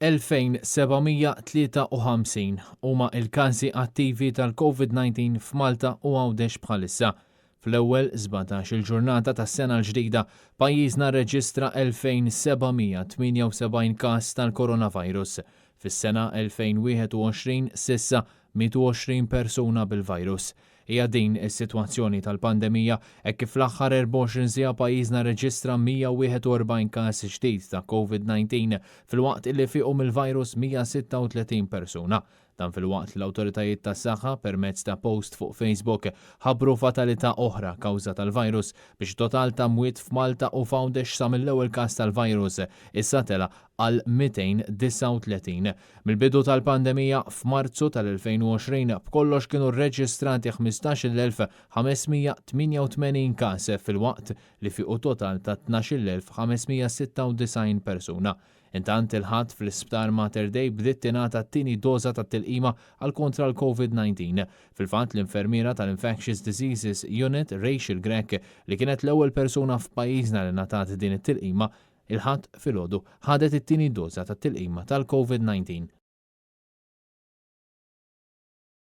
2753 huma il-każi attivi tal-COVID-19 f'Malta u għawdex bħalissa. Fl-ewwel 17 il-ġurnata tas-sena l-ġdida pajjiżna rreġistra 2778 każ tal-coronavirus. Fis-sena 2021 sissa 120 persuna bil-virus. Hija din is-sitwazzjoni tal-pandemija hekk kif fl-aħħar 24 siegħa pajjiżna rreġistra 141 każ ġdid ta' COVID-19 filwaqt illi fiequ mill-virus 136 persuna. Dan filwaqt l-awtoritajiet tas-saħħa permezz ta' post fuq Facebook ħabbru fatalità oħra kawża tal-virus biex total ta' mwiet f'Malta u f'għawdex sa mill-ewwel każ tal-virus issa tela għal 239. Mill-bidu tal-pandemija f'Marzu tal-2020 b'kollox kienu rreġistrati 15,588 każ filwaqt li fiequ total ta' 12,596 persuna. Intant il-ħadd fl-isptar Mater Dei bdiet tingħata t-tieni doża tat-tilqima għal kontra l-COVID-19. Fil-fatt l-infermiera tal-Infectious Diseases Unit Rachel Grek li kienet l-ewwel persuna f'pajjiżna li ngħatat din it-tilqima il-ħadd filgħodu ħadet it-tieni doża tat-tilqima tal-COVID-19.